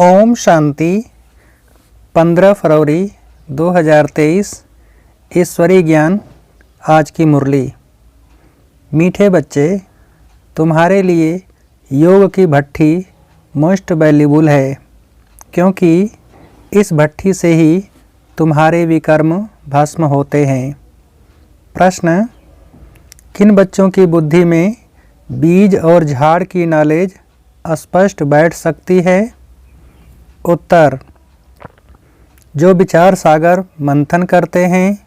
ओम शांति। 15 फरवरी 2023 ईश्वरीय ज्ञान। आज की मुरली। मीठे बच्चे, तुम्हारे लिए योग की भट्ठी मोस्ट वैल्यूबल है, क्योंकि इस भट्ठी से ही तुम्हारे विकर्म भस्म होते हैं। प्रश्न: किन बच्चों की बुद्धि में बीज और झाड़ की नॉलेज स्पष्ट बैठ सकती है? उत्तर: जो विचार सागर मंथन करते हैं।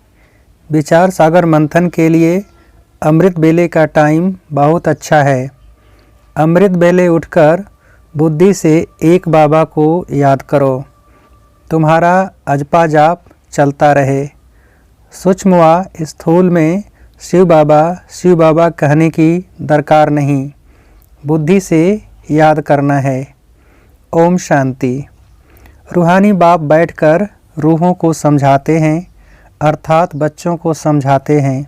विचार सागर मंथन के लिए अमृत बेले का टाइम बहुत अच्छा है। अमृत बेले उठकर बुद्धि से एक बाबा को याद करो। तुम्हारा अजपा जाप चलता रहे। सूक्ष्म व स्थूल में शिव बाबा कहने की दरकार नहीं, बुद्धि से याद करना है। ओम शांति। रूहानी बाप बैठकर रूहों को समझाते हैं, अर्थात बच्चों को समझाते हैं।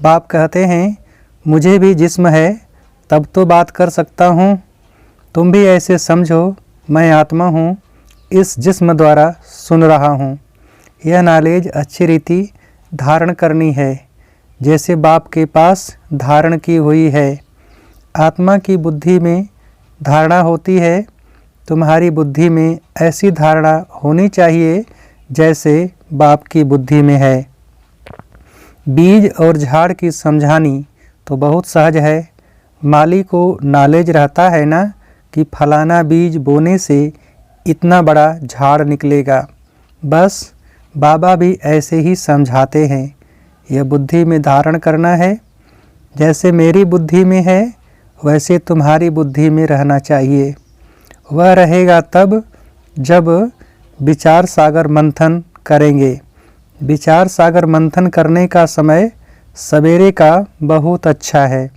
बाप कहते हैं, मुझे भी जिस्म है तब तो बात कर सकता हूँ। तुम भी ऐसे समझो, मैं आत्मा हूँ, इस जिस्म द्वारा सुन रहा हूँ। यह नॉलेज अच्छी रीति धारण करनी है, जैसे बाप के पास धारण की हुई है। आत्मा की बुद्धि में धारणा होती है, तुम्हारी बुद्धि में ऐसी धारणा होनी चाहिए जैसे बाप की बुद्धि में है। बीज और झाड़ की समझानी तो बहुत सहज है। माली को नॉलेज रहता है ना कि फलाना बीज बोने से इतना बड़ा झाड़ निकलेगा। बस बाबा भी ऐसे ही समझाते हैं। यह बुद्धि में धारण करना है। जैसे मेरी बुद्धि में है वैसे तुम्हारी बुद्धि में रहना चाहिए। वह रहेगा तब जब विचार सागर मंथन करेंगे। विचार सागर मंथन करने का समय सवेरे का बहुत अच्छा है।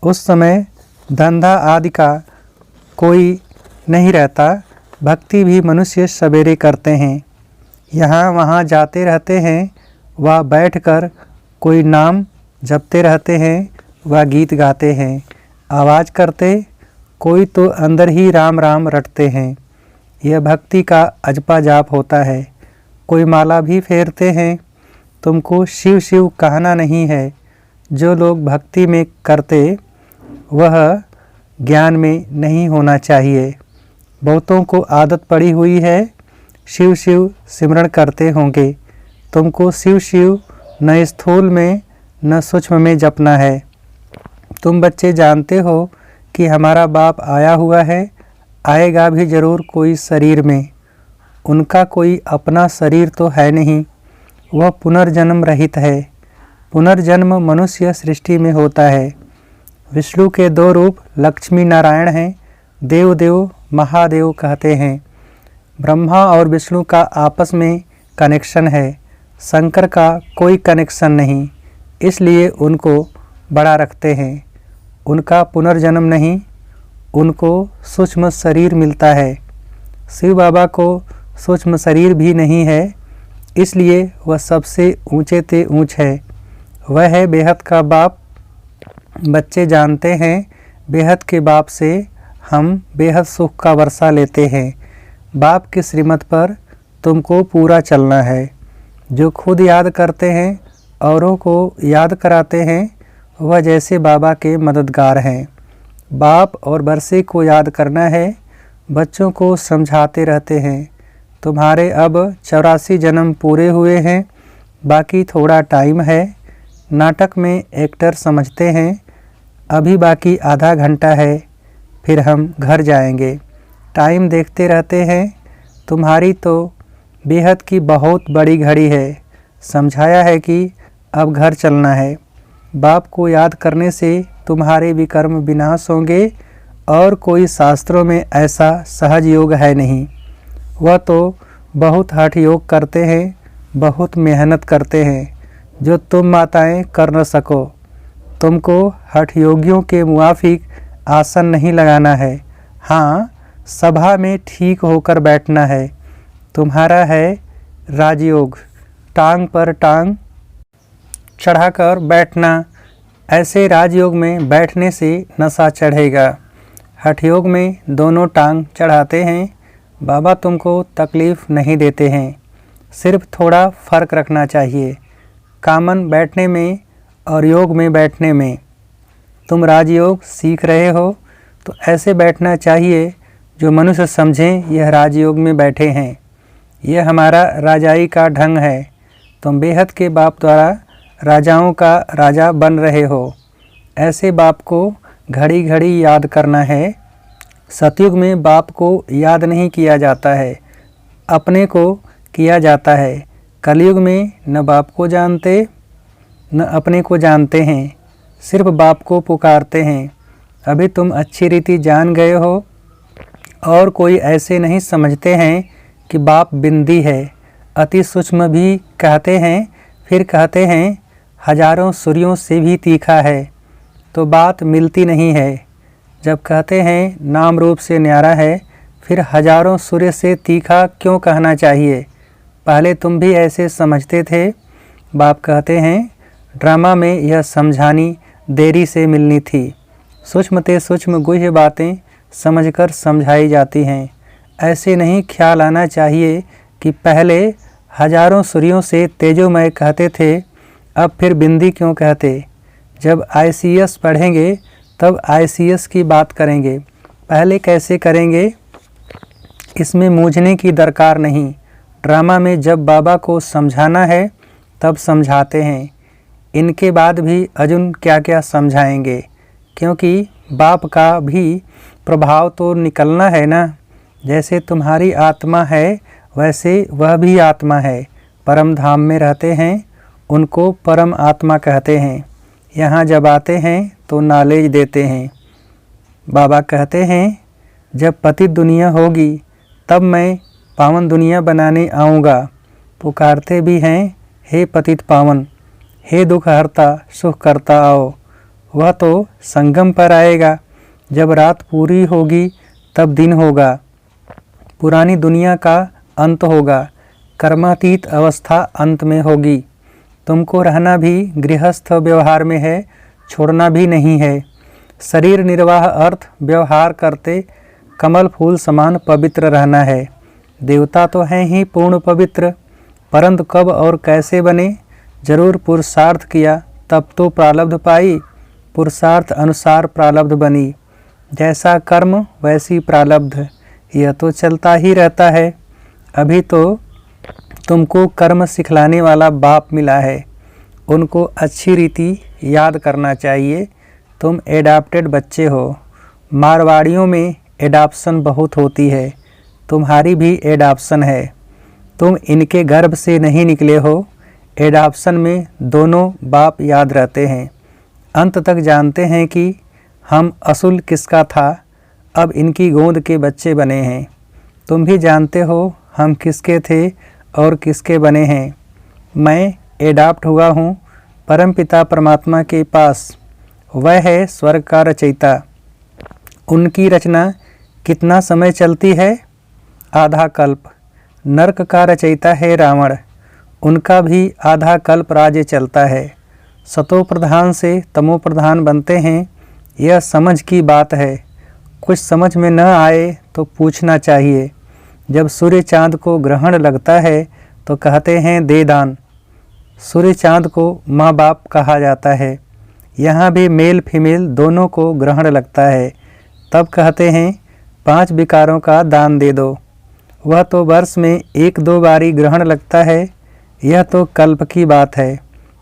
उस समय धंधा आदि का कोई नहीं रहता। भक्ति भी मनुष्य सवेरे करते हैं, यहाँ वहाँ जाते रहते हैं, वह बैठकर कोई नाम जपते रहते हैं, वह गीत गाते हैं, आवाज़ करते, कोई तो अंदर ही राम राम रटते हैं। यह भक्ति का अजपा जाप होता है। कोई माला भी फेरते हैं। तुमको शिव शिव कहना नहीं है। जो लोग भक्ति में करते वह ज्ञान में नहीं होना चाहिए। बहुतों को आदत पड़ी हुई है, शिव शिव सिमरण करते होंगे। तुमको शिव शिव न स्थूल में न सूक्ष्म में जपना है। तुम बच्चे जानते हो कि हमारा बाप आया हुआ है, आएगा भी जरूर कोई शरीर में। उनका कोई अपना शरीर तो है नहीं, वह पुनर्जन्म रहित है। पुनर्जन्म मनुष्य सृष्टि में होता है। विष्णु के दो रूप लक्ष्मी नारायण हैं। देव देव महादेव कहते हैं। ब्रह्मा और विष्णु का आपस में कनेक्शन है, शंकर का कोई कनेक्शन नहीं, इसलिए उनको बड़ा रखते हैं। उनका पुनर्जन्म नहीं, उनको सूक्ष्म शरीर मिलता है। शिव बाबा को सूक्ष्म शरीर भी नहीं है, इसलिए वह सबसे ऊंचे ते ऊंच है। वह है बेहद का बाप। बच्चे जानते हैं, बेहद के बाप से हम बेहद सुख का वर्षा लेते हैं। बाप की श्रीमत पर तुमको पूरा चलना है। जो खुद याद करते हैं, औरों को याद कराते हैं, वह जैसे बाबा के मददगार हैं। बाप और बरसे को याद करना है। बच्चों को समझाते रहते हैं, तुम्हारे अब 84 जन्म पूरे हुए हैं, बाकी थोड़ा टाइम है। नाटक में एक्टर समझते हैं, अभी बाकी आधा घंटा है, फिर हम घर जाएंगे। टाइम देखते रहते हैं। तुम्हारी तो बेहद की बहुत बड़ी घड़ी है। समझाया है कि अब घर चलना है। बाप को याद करने से तुम्हारे विकर्म विनाश होंगे, और कोई शास्त्रों में ऐसा सहज योग है नहीं। वह तो बहुत हठ योग करते हैं, बहुत मेहनत करते हैं, जो तुम माताएं कर न सको। तुमको हठ योगियों के मुआफिक आसन नहीं लगाना है। हाँ, सभा में ठीक होकर बैठना है। तुम्हारा है राजयोग, टांग पर टांग चढ़ाकर बैठना। ऐसे राजयोग में बैठने से नशा चढ़ेगा। हठ योग में दोनों टांग चढ़ाते हैं, बाबा तुमको तकलीफ़ नहीं देते हैं, सिर्फ थोड़ा फ़र्क रखना चाहिए कामन बैठने में और योग में बैठने में। तुम राजयोग सीख रहे हो तो ऐसे बैठना चाहिए जो मनुष्य समझें यह राजयोग में बैठे हैं। यह हमारा राजाई का ढंग है। तुम बेहद के बाप द्वारा राजाओं का राजा बन रहे हो। ऐसे बाप को घड़ी घड़ी याद करना है। सतयुग में बाप को याद नहीं किया जाता है, अपने को किया जाता है। कलयुग में न बाप को जानते न अपने को जानते हैं, सिर्फ बाप को पुकारते हैं। अभी तुम अच्छी रीति जान गए हो और कोई ऐसे नहीं समझते हैं कि बाप बिंदी है, अति सूक्ष्म भी कहते हैं, फिर कहते हैं हजारों सूर्यों से भी तीखा है, तो बात मिलती नहीं है। जब कहते हैं नाम रूप से न्यारा है, फिर हजारों सूर्य से तीखा क्यों कहना चाहिए? पहले तुम भी ऐसे समझते थे। बाप कहते हैं ड्रामा में यह समझानी देरी से मिलनी थी। सूक्ष्म ते सूक्ष्म गुह्य बातें समझकर समझाई जाती हैं। ऐसे नहीं ख्याल आना चाहिए कि पहले हजारों सूर्यों से तेजोमय कहते थे, अब फिर बिंदी क्यों कहते। जब ICS पढ़ेंगे तब ICS की बात करेंगे, पहले कैसे करेंगे इसमें मूझने की दरकार नहीं। ड्रामा में जब बाबा को समझाना है तब समझाते हैं। इनके बाद भी अर्जुन क्या क्या समझाएंगे, क्योंकि बाप का भी प्रभाव तो निकलना है ना। जैसे तुम्हारी आत्मा है वैसे वह भी आत्मा है, परम धाम में रहते हैं, उनको परम आत्मा कहते हैं। यहाँ जब आते हैं तो नॉलेज देते हैं। बाबा कहते हैं जब पतित दुनिया होगी तब मैं पावन दुनिया बनाने आऊँगा। पुकारते भी हैं हे पतित पावन, हे दुख हरता सुख करता आओ। वह तो संगम पर आएगा, जब रात पूरी होगी तब दिन होगा, पुरानी दुनिया का अंत होगा, कर्मातीत अवस्था अंत में होगी। तुमको रहना भी गृहस्थ व्यवहार में है, छोड़ना भी नहीं है। शरीर निर्वाह अर्थ व्यवहार करते कमल फूल समान पवित्र रहना है। देवता तो हैं ही पूर्ण पवित्र, परंतु कब और कैसे बने, जरूर पुरुषार्थ किया तब तो प्रारब्ध पाई। पुरुषार्थ अनुसार प्रारब्ध बनी, जैसा कर्म वैसी प्रारब्ध, यह तो चलता ही रहता है। अभी तो तुमको कर्म सिखलाने वाला बाप मिला है, उनको अच्छी रीति याद करना चाहिए। तुम एडाप्टेड बच्चे हो। मारवाड़ियों में एडाप्शन बहुत होती है, तुम्हारी भी एडाप्शन है। तुम इनके गर्भ से नहीं निकले हो। एडाप्शन में दोनों बाप याद रहते हैं। अंत तक जानते हैं कि हम असूल किसका था, अब इनकी गोद के बच्चे बने हैं। तुम भी जानते हो हम किसके थे और किसके बने हैं। मैं एडाप्ट हुआ हूँ परमपिता परमात्मा के पास। वह है स्वर्ग का रचयिता। उनकी रचना कितना समय चलती है? आधा कल्प। नरक का रचयिता है रावण, उनका भी आधा कल्प राज्य चलता है। सतो प्रधान से तमो प्रधान बनते हैं, यह समझ की बात है। कुछ समझ में न आए तो पूछना चाहिए। जब सूर्य चाँद को ग्रहण लगता है तो कहते हैं दे दान। सूर्य चाँद को माँ बाप कहा जाता है। यहाँ भी मेल फीमेल दोनों को ग्रहण लगता है, तब कहते हैं 5 विकारों का दान दे दो। वह तो वर्ष में 1-2 बारी ग्रहण लगता है, यह तो कल्प की बात है।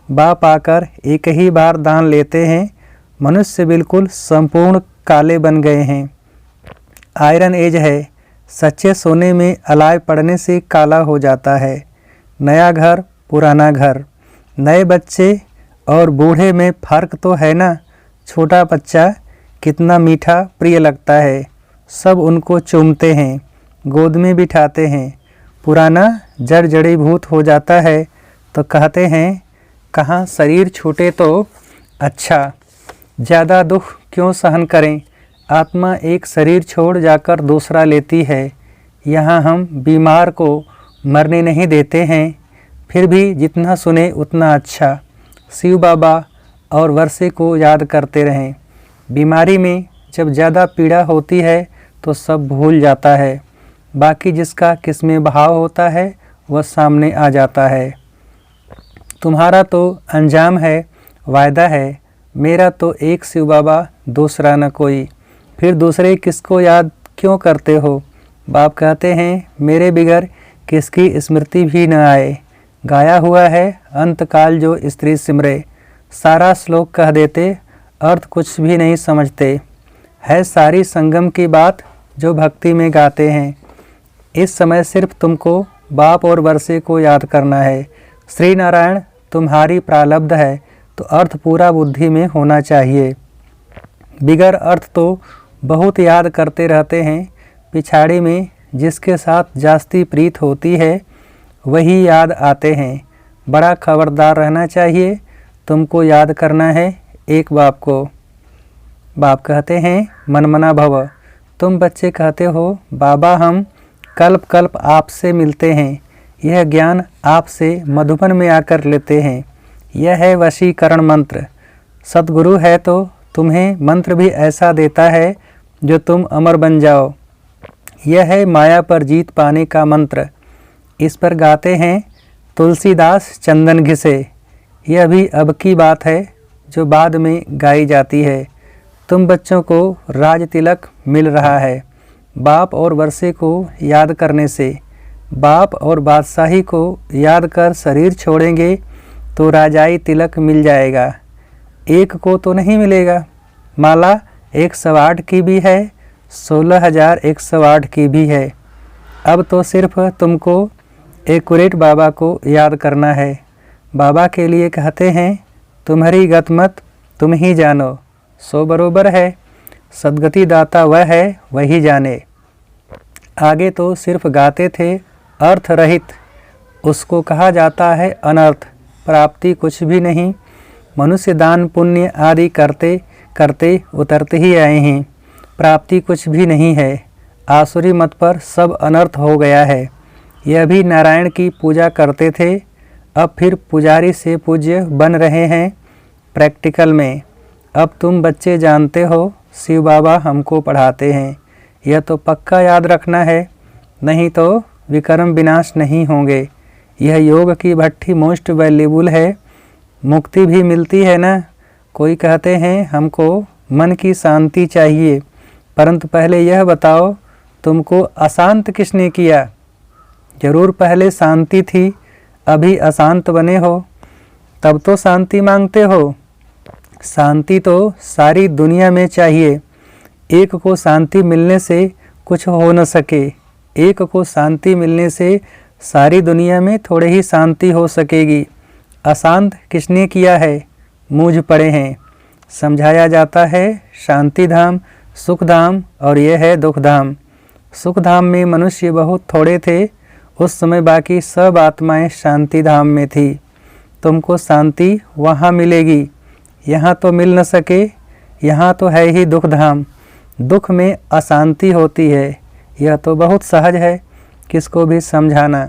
बाप आकर एक ही बार दान लेते हैं। मनुष्य बिल्कुल संपूर्ण काले बन गए हैं। आयरन एज है, सच्चे सोने में अलाय पड़ने से काला हो जाता है। नया घर पुराना घर, नए बच्चे और बूढ़े में फ़र्क तो है ना। छोटा बच्चा कितना मीठा प्रिय लगता है, सब उनको चूमते हैं, गोद में बिठाते हैं। पुराना जड़ जड़ीभूत हो जाता है तो कहते हैं कहाँ शरीर छूटे तो अच्छा, ज़्यादा दुख क्यों सहन करें। आत्मा एक शरीर छोड़ जाकर दूसरा लेती है। यहाँ हम बीमार को मरने नहीं देते हैं, फिर भी जितना सुने उतना अच्छा। शिव बाबा और वर्षे को याद करते रहें। बीमारी में जब ज़्यादा पीड़ा होती है तो सब भूल जाता है। बाकी जिसका किसमें भाव होता है वह सामने आ जाता है। तुम्हारा तो अंजाम है, वायदा है, मेरा तो एक शिव बाबा दूसरा न कोई, फिर दूसरे किसको याद क्यों करते हो। बाप कहते हैं मेरे बिगर किसकी स्मृति भी न आए। गाया हुआ है अंतकाल जो स्त्री सिमरे, सारा श्लोक कह देते अर्थ कुछ भी नहीं समझते। है सारी संगम की बात जो भक्ति में गाते हैं। इस समय सिर्फ तुमको बाप और वर्षे को याद करना है। श्री नारायण तुम्हारी प्रारब्ध है तो अर्थ पूरा बुद्धि में होना चाहिए। बिगर अर्थ तो बहुत याद करते रहते हैं। पिछाड़ी में जिसके साथ जास्ती प्रीत होती है वही याद आते हैं। बड़ा खबरदार रहना चाहिए। तुमको याद करना है एक बाप को। बाप कहते हैं मनमना भव। तुम बच्चे कहते हो बाबा हम कल्प कल्प आपसे मिलते हैं, यह ज्ञान आपसे मधुबन में आकर लेते हैं। यह है वशीकरण मंत्र। सद्गुरु है तो तुम्हें मंत्र भी ऐसा देता है जो तुम अमर बन जाओ। यह है माया पर जीत पाने का मंत्र। इस पर गाते हैं तुलसीदास चंदन घिसे। यह भी अब की बात है जो बाद में गाई जाती है। तुम बच्चों को राज तिलक मिल रहा है बाप और वर्षे को याद करने से। बाप और बादशाही को याद कर शरीर छोड़ेंगे तो राजाई तिलक मिल जाएगा। एक को तो नहीं मिलेगा। माला 108 की भी है, 16,108 की भी है। अब तो सिर्फ तुमको एक्यूरेट बाबा को याद करना है। बाबा के लिए कहते हैं तुम्हारी गतमत तुम ही जानो, सो बरोबर है। सदगति दाता वह है वही जाने। आगे तो सिर्फ गाते थे अर्थ रहित, उसको कहा जाता है अनर्थ। प्राप्ति कुछ भी नहीं। मनुष्य दान पुण्य आदि करते करते उतरते ही आए हैं। प्राप्ति कुछ भी नहीं है। आसुरी मत पर सब अनर्थ हो गया है। यह भी नारायण की पूजा करते थे, अब फिर पुजारी से पूज्य बन रहे हैं प्रैक्टिकल में। अब तुम बच्चे जानते हो शिव बाबा हमको पढ़ाते हैं। यह तो पक्का याद रखना है, नहीं तो विक्रम विनाश नहीं होंगे। यह योग की भट्ठी मोस्ट वैल्यूबल है। मुक्ति भी मिलती है ना। कोई कहते हैं हमको मन की शांति चाहिए, परंतु पहले यह बताओ तुमको अशांत किसने किया। जरूर पहले शांति थी, अभी अशांत बने हो, तब तो शांति मांगते हो। शांति तो सारी दुनिया में चाहिए। एक को शांति मिलने से कुछ हो न सके। एक को शांति मिलने से सारी दुनिया में थोड़े ही शांति हो सकेगी। अशांत किसने किया है, मूझ पड़े हैं। समझाया जाता है शांति धाम, सुख धाम और यह है दुख धाम। सुख धाम में मनुष्य बहुत थोड़े थे, उस समय बाकी सब आत्माएं शांति धाम में थी। तुमको शांति वहाँ मिलेगी, यहाँ तो मिल न सके। यहाँ तो है ही दुख धाम। दुख में अशांति होती है, यह तो बहुत सहज है किसको भी समझाना।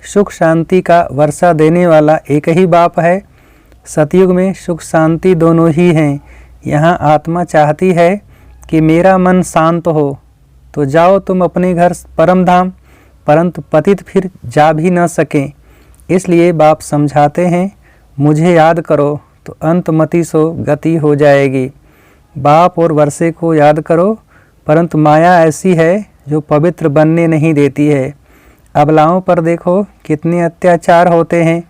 सुख शांति का वर्षा देने वाला एक ही बाप है। सतयुग में सुख शांति दोनों ही हैं। यहाँ आत्मा चाहती है कि मेरा मन शांत हो, तो जाओ तुम अपने घर परम धाम, परंतु पतित फिर जा भी न सकें। इसलिए बाप समझाते हैं मुझे याद करो तो अंतमति सो गति हो जाएगी। बाप और वर्षे को याद करो, परंतु माया ऐसी है जो पवित्र बनने नहीं देती है। अबलाओं पर देखो कितने अत्याचार होते हैं,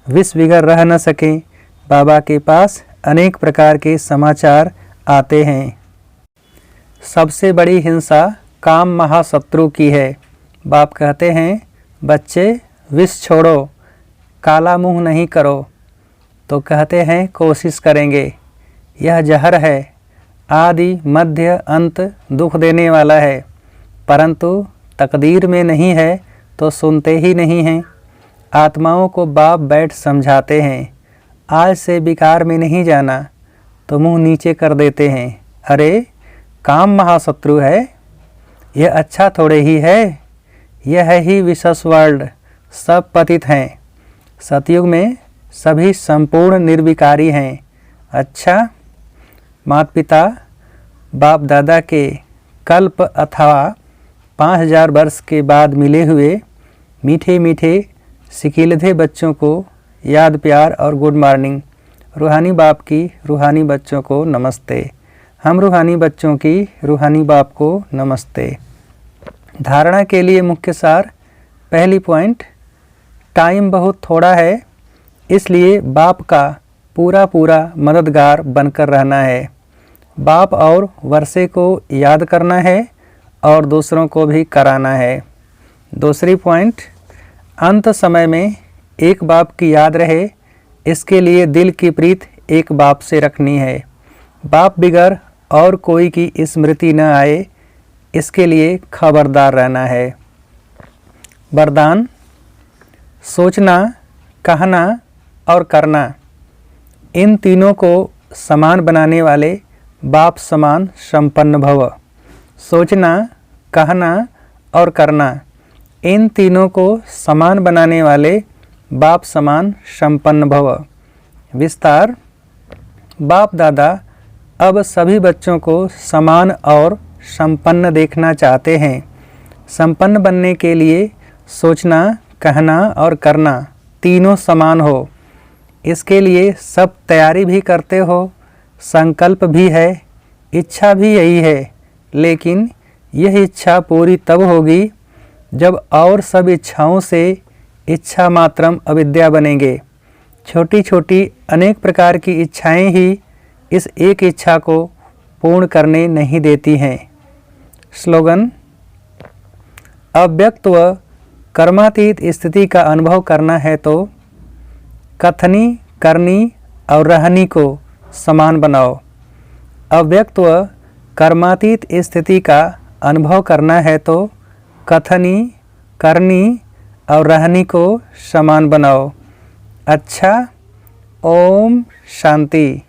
विष बिगर रह न सकें। बाबा के पास अनेक प्रकार के समाचार आते हैं। सबसे बड़ी हिंसा काम महाशत्रु की है। बाप कहते हैं बच्चे विष छोड़ो, काला मुंह नहीं करो। तो कहते हैं कोशिश करेंगे। यह जहर है, आदि मध्य अंत दुख देने वाला है, परंतु तकदीर में नहीं है तो सुनते ही नहीं हैं। आत्माओं को बाप बैठ समझाते हैं आज से विकार में नहीं जाना, तो मुंह नीचे कर देते हैं। अरे काम महाशत्रु है, यह अच्छा थोड़े ही है। यह है ही विशेष वर्ल्ड, सब पतित हैं। सतयुग में सभी संपूर्ण निर्विकारी हैं। अच्छा, माता पिता बाप दादा के कल्प अथवा 5000 वर्ष के बाद मिले हुए मीठे मीठे सिकीलधे बच्चों को याद प्यार और गुड मॉर्निंग। रूहानी बाप की रूहानी बच्चों को नमस्ते। हम रूहानी बच्चों की रूहानी बाप को नमस्ते। धारणा के लिए मुख्य सार। पहली पॉइंट, टाइम बहुत थोड़ा है, इसलिए बाप का पूरा मददगार बनकर रहना है। बाप और वर्षे को याद करना है और दूसरों को भी कराना है। दूसरी पॉइंट, अंत समय में एक बाप की याद रहे, इसके लिए दिल की प्रीत एक बाप से रखनी है। बाप बिगर और कोई की स्मृति न आए, इसके लिए खबरदार रहना है। वरदान, सोचना, कहना और करना, इन तीनों को समान बनाने वाले बाप समान संपन्न भव। सोचना, कहना और करना, इन तीनों को समान बनाने वाले बाप समान संपन्न भव। विस्तार, बाप दादा अब सभी बच्चों को समान और संपन्न देखना चाहते हैं। संपन्न बनने के लिए सोचना, कहना और करना तीनों समान हो, इसके लिए सब तैयारी भी करते हो, संकल्प भी है, इच्छा भी यही है, लेकिन यह इच्छा पूरी तब होगी जब और सब इच्छाओं से इच्छा मात्रम अविद्या बनेंगे। छोटी छोटी अनेक प्रकार की इच्छाएं ही इस एक इच्छा को पूर्ण करने नहीं देती हैं। स्लोगन, अव्यक्त व कर्मातीत स्थिति का अनुभव करना है तो कथनी, करनी और रहनी को समान बनाओ। अव्यक्त व कर्मातीत स्थिति का अनुभव करना है तो कथनी, करनी और रहनी को समान बनाओ। अच्छा, ओम शांति।